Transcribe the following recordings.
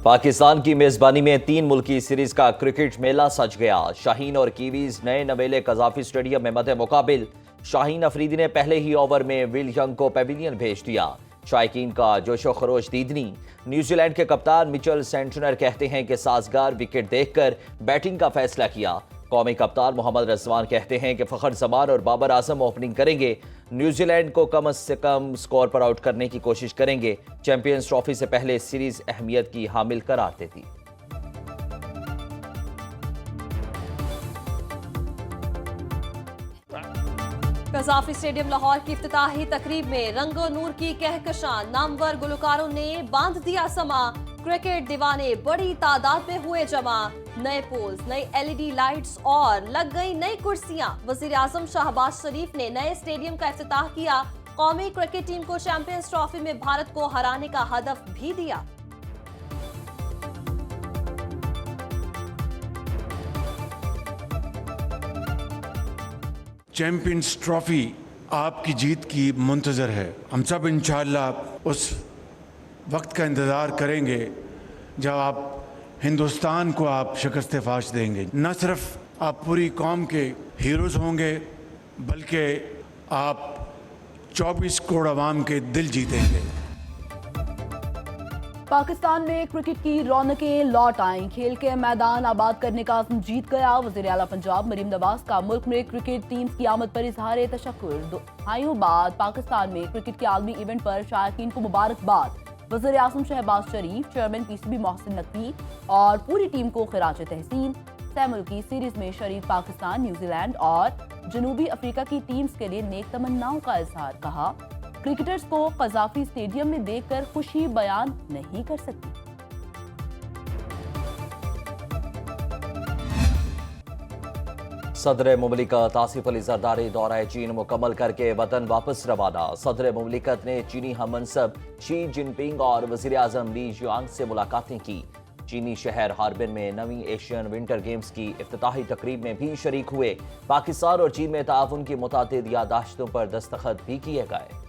पाकिस्तान की मेजबानी में 3 मुल्की सीरीज का क्रिकेट मेला सज गया। शाहीन और कीवीज नए नवेले कजाफी स्टेडियम में मद्दे मुकाबिल। शाहीन अफरीदी ने पहले ही ओवर में विल यंग को पेविलियन भेज दिया। शायकीन का जोशो खरोश दीदनी। न्यूजीलैंड के कप्तान मिचेल सेंटनर कहते हैं कि साजगार विकेट देखकर बैटिंग का फैसला किया। कौमी कप्तान मोहम्मद रजवान कहते हैं कि फखर जमान और बाबर आजम ओपनिंग करेंगे। न्यूजीलैंड को कम से कम स्कोर पर आउट करने की कोशिश करेंगे। चैंपियंस ट्रॉफी से पहले सीरीज अहमियत की हामिल करार देती। कजाफी स्टेडियम लाहौर की इफ्तिताही तकरीब में रंगो नूर की कहकशां। नामवर गुलकारों ने बांध दिया समा। क्रिकेट दीवाने बड़ी तादाद में हुए जमा। नए पोल्स, नई एलईडी लाइट्स और लग गई नई कुर्सियां। वजीर आजम शहबाज शरीफ ने नए स्टेडियम का इफ्तिताह किया। कौमी क्रिकेट टीम को चैंपियंस ट्रॉफी में भारत को हराने का हदफ भी दिया। चैंपियंस ट्रॉफी आपकी जीत की मुंतजर है। हम सब इंशाअल्लाह उस वक्त का इंतज़ार करेंगे जब आप हिंदुस्तान को आप शिकस्त फाश देंगे। न सिर्फ आप पूरी कौम के हीरोज़ होंगे बल्कि आप 24 करोड़ आवाम के दिल जीतेंगे। पाकिस्तान में क्रिकेट की रौनकें लौट आईं। खेल के मैदान आबाद करने का अज़्म जीत गया। वज़ीर आला पंजाब मरीम नवाज का मुल्क में क्रिकेट टीम्स की आमद पर इजहार तशक्कुर। दहाइयों बाद पाकिस्तान में क्रिकेट के आलमी इवेंट पर शायकीन को मुबारकबाद। वज़ीर आज़म शहबाज शरीफ, चेयरमैन पीसीबी मोहसिन नकवी और पूरी टीम को खिराज तहसीन। सह मुल्की सीरीज में शरीक पाकिस्तान, न्यूजीलैंड और जनूबी अफ्रीका की टीम्स के लिए नेक तमन्नाओं का इजहार। कहा, क्रिकेटर्स को कजाफी स्टेडियम में देखकर खुशी बयान नहीं कर सकती। सदर मुमलिकत आसिफ अली जरदारी दौरा चीन मुकम्मल करके वतन वापस रवाना। सदर मुमलिकत ने चीनी हम मनसब शी जिनपिंग और वजीर आजम ली जुआंग से मुलाकातें की। चीनी शहर हार्बिन में नवीं एशियन विंटर गेम्स की इफ्तिताही तकरीब में भी शरीक हुए। पाकिस्तान और चीन में ताउन की मुतादिद यादाश्तों पर दस्तखत भी किए गए।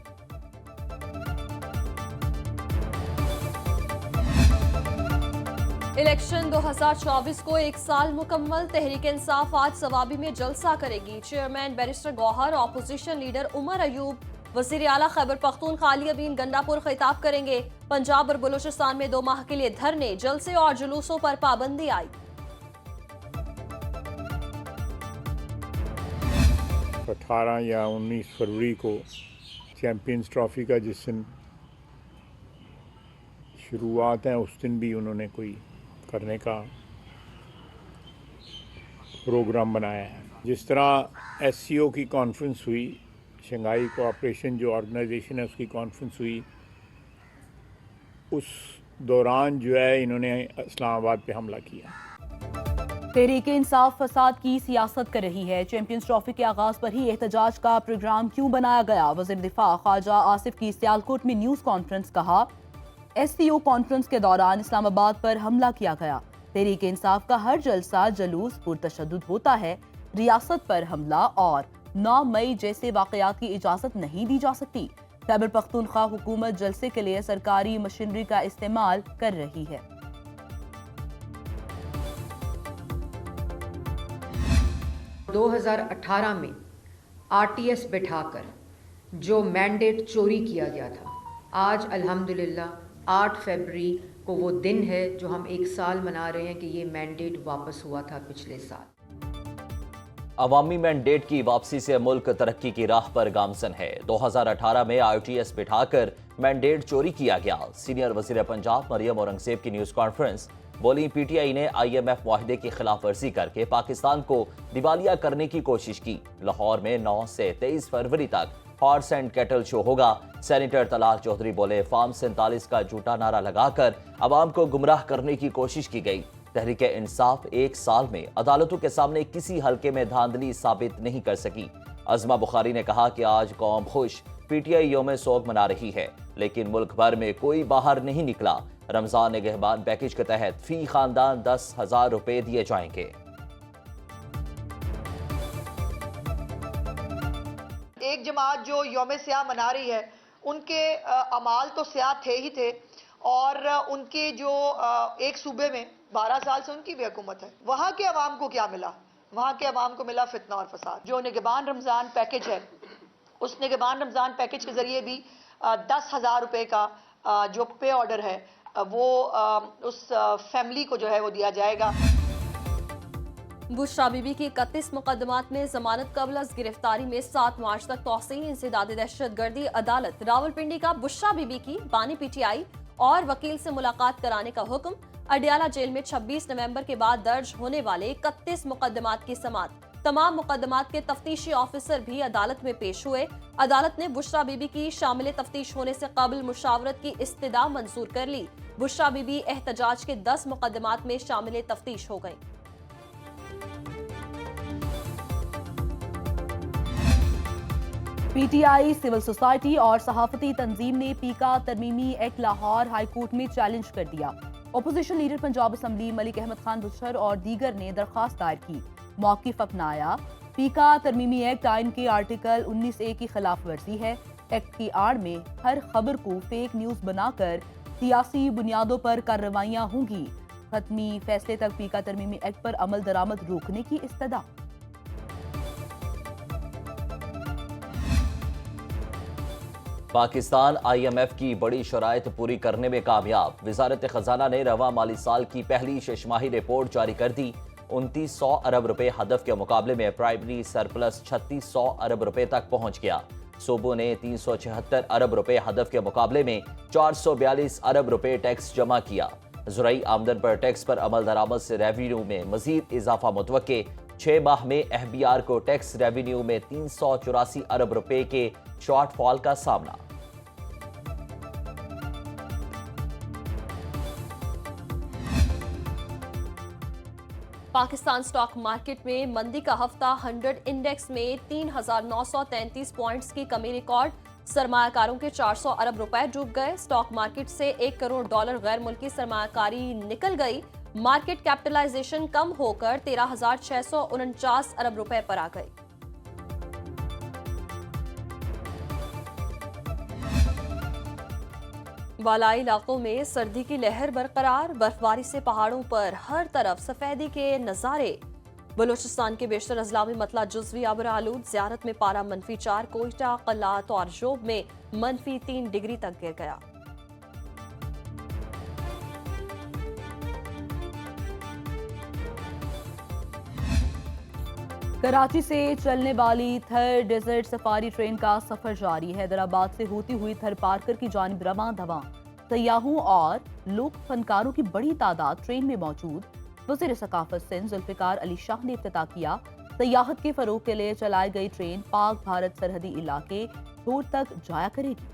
इलेक्शन 2024 को 1 साल मुकम्मल। तहरीक इंसाफ आज सवाबी में जलसा करेगी। Chairman barrister Gohar, opposition leader Umar Ayub, वजीर आला खैबर पख्तूनख्वा अली अमीन गंडापुर खिताब करेंगे। पंजाब और बलूचिस्तान में 2 माह के लिए धरने, जलसे और जुलूसों पर पाबंदी आई। 18 या 19 फरवरी को चैंपियंस ट्रॉफी का जिस दिन शुरुआत है उस दिन भी उन्होंने कोई करने का प्रोग्राम बनाया है। जिस तरह एससीओ की कॉन्फ्रेंस हुई, शंघाई कोऑपरेशन जो ऑर्गेनाइजेशन है उसकी कॉन्फ्रेंस हुई, उस दौरान जो है इन्होंने इस्लामाबाद पे हमला किया। तहरीक इंसाफ फसाद की सियासत कर रही है। चैंपियंस ट्रॉफी के आगाज पर ही एहतजाज का प्रोग्राम क्यों बनाया गया? वज़ीर दिफा ख्वाजा आसिफ की सियालकोट में न्यूज़ कॉन्फ्रेंस। कहा, एससीओ कॉन्फ्रेंस के दौरान इस्लामाबाद पर हमला किया गया। तहरीक इंसाफ का हर जलसा जुलूस पुरतशद्दुद होता है। रियासत पर हमला और 9 मई जैसे वाकयात की इजाजत नहीं दी जा सकती। खैबर पख्तूनख्वा हुकूमत जलसे के लिए सरकारी मशीनरी का इस्तेमाल कर रही है। 2018 में आरटीएस बिठाकर जो मैंडेट चोरी किया गया था, आज अल्हम्दुलिल्लाह 8 फरवरी को वो दिन है जो हम 1 साल मना रहे हैं कि ये मैंडेट वापस हुआ था पिछले साल। अवामी मैंडेट की वापसी से मुल्क तरक्की की राह पर गामजन है। 2018 में आरटीएस बिठाकर मैंडेट चोरी किया गया। सीनियर वजीर पंजाब मरियम औरंगजेब की न्यूज कॉन्फ्रेंस। बोली, पीटीआई ने IMF मुआहदे की खिलाफ वर्जी करके पाकिस्तान को दिवालिया करने की कोशिश की। लाहौर में 9 से 23 फरवरी तक हॉर्स एंड कैटल शो होगा। सेनेटर तलाल चौधरी बोले, फार्म 47 का झूठा नारा लगाकर अवाम को गुमराह करने की कोशिश की गई। तहरीक इंसाफ 1 साल में अदालतों के सामने किसी हल्के में धांधली साबित नहीं कर सकी। अज़मा बुखारी ने कहा कि आज कौम खुश, पीटीआई यौम सोग मना रही है, लेकिन मुल्क भर में कोई बाहर नहीं निकला। रमजान निगहबान पैकेज के तहत फी खानदान 10,000 रुपए दिए जाएंगे। एक जमात जो यौम स्याह मना रही है, उनके अमाल तो स्याह थे ही थे और उनके जो एक सूबे में 12 साल से उनकी भी हुकूमत है, वहाँ के अवाम को क्या मिला? वहाँ के अवाम को मिला फितना और फसाद। जो निगहबान रमज़ान पैकेज है, उस निगहबान रमज़ान पैकेज के ज़रिए भी 10,000 रुपये का जो पे ऑर्डर है वो उस फैमिली को जो है वो दिया जाएगा। बुशरा बीबी की 31 मुकदमात में जमानत कबल अज गिरफ्तारी में 7 मार्च तक तौसीन इंसदाद दहशतगर्दी। अदालत रावलपिंडी का बुशरा बीबी की बानी पीटीआई और वकील से मुलाकात कराने का हुक्म। अडियाला जेल में 26 नवंबर के बाद दर्ज होने वाले 31 मुकदमात की समाअत। तमाम मुकदमात के तफ्तीशी ऑफिसर भी अदालत में पेश हुए। अदालत ने बुशरा बीबी की शामिल तफ्तीश होने से कबल मुशावरत की इस्तदा मंजूर कर ली। बुशरा बीबी एहतजाज के 10 मुकदमात में शामिल तफ्तीश हो गई। पीटीआई, सिविल सोसाइटी और सहाफती तंजीम ने पीका तरमीमी एक्ट लाहौर हाईकोर्ट में चैलेंज कर दिया। Opposition leader Punjab assembly Malik Ahmad Khan Bhachar और दीगर ने दरखास्त दायर की, मौकिफ अपनाया। पीका तरमीमी एक्ट आइन के आर्टिकल 19A की खिलाफ वर्जी है। एक्ट की आड़ में हर खबर को फेक न्यूज बनाकर सियासी बुनियादों पर कार्रवाइयां होंगी। खत्मी फैसले तक पीका तरमीमी एक्ट पर अमल दरामद रोकने की इस्तदा। पाकिस्तान IMF की बड़ी शराइत पूरी करने में कामयाब। वजारत खजाना ने रवा माली साल की पहली शशमाही रिपोर्ट जारी कर दी। 2900 अरब रुपए हदफ के मुकाबले में प्राइमरी सरप्लस 3600 अरब रुपए तक पहुंच गया। सूबों ने 376 अरब रुपए हदफ के मुकाबले में 442 अरब रुपए टैक्स जमा किया। ज़ुराई आमदन पर टैक्स पर अमल दरामद से रेवेन्यू में मजीद इजाफा मुतवक्के। 6 माह में FBR को टैक्स रेवेन्यू में 384 अरब रुपए के शॉर्टफॉल का सामना। पाकिस्तान स्टॉक मार्केट में मंदी का हफ्ता। 100 इंडेक्स में 3,933 पॉइंट्स की कमी रिकॉर्ड। सरमायाकारों के 400 अरब रुपए डूब गए। स्टॉक मार्केट से $1 करोड़ गैर मुल्की सरमायाकारी निकल गई। मार्केट कैपिटलाइजेशन कम होकर 13,649 अरब रुपए पर आ गई। वालाई इलाकों में सर्दी की लहर बरकरार। बर्फबारी से पहाड़ों पर हर तरफ सफेदी के नजारे। बलूचिस्तान के बेशतर अजला में मतला जुज़वी आबर आलूद। ज़ियारत में पारा -4, कोयटा, कलात और जोब में -3 डिग्री तक गिर गया। कराची से चलने वाली थर डेजर्ट सफारी ट्रेन का सफर जारी। हैदराबाद से होती हुई थर पार्कर की जानिब रवां धवां। सयाहों और लोक फनकारों की बड़ी तादाद ट्रेन में मौजूद। वज़ीर सकाफत सिंध जुल्फ़िकार अली शाह ने इफ्तिताह किया। सयाहत के फरोग के लिए चलाई गई ट्रेन पाक भारत सरहदी इलाके छोर तक जाया करेगी।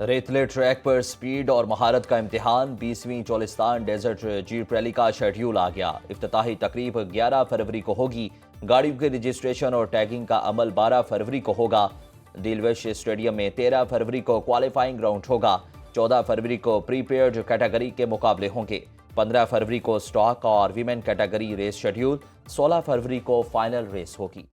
रेतले ट्रैक पर स्पीड और महारत का इम्तिहान। 20वीं चोलिस्तान डेजर्ट जीप रैली का शेड्यूल आ गया। इफ्तिताही तकरीब 11 फरवरी को होगी। गाड़ियों के रजिस्ट्रेशन और टैगिंग का अमल 12 फरवरी को होगा। दिलविश स्टेडियम में 13 फरवरी को क्वालिफाइंग राउंड होगा। 14 फरवरी को प्रीपेयर्ड कैटेगरी के मुकाबले होंगे। 15 फरवरी को स्टॉक और वीमेन कैटेगरी रेस शेड्यूल। 16 फरवरी को फाइनल रेस होगी।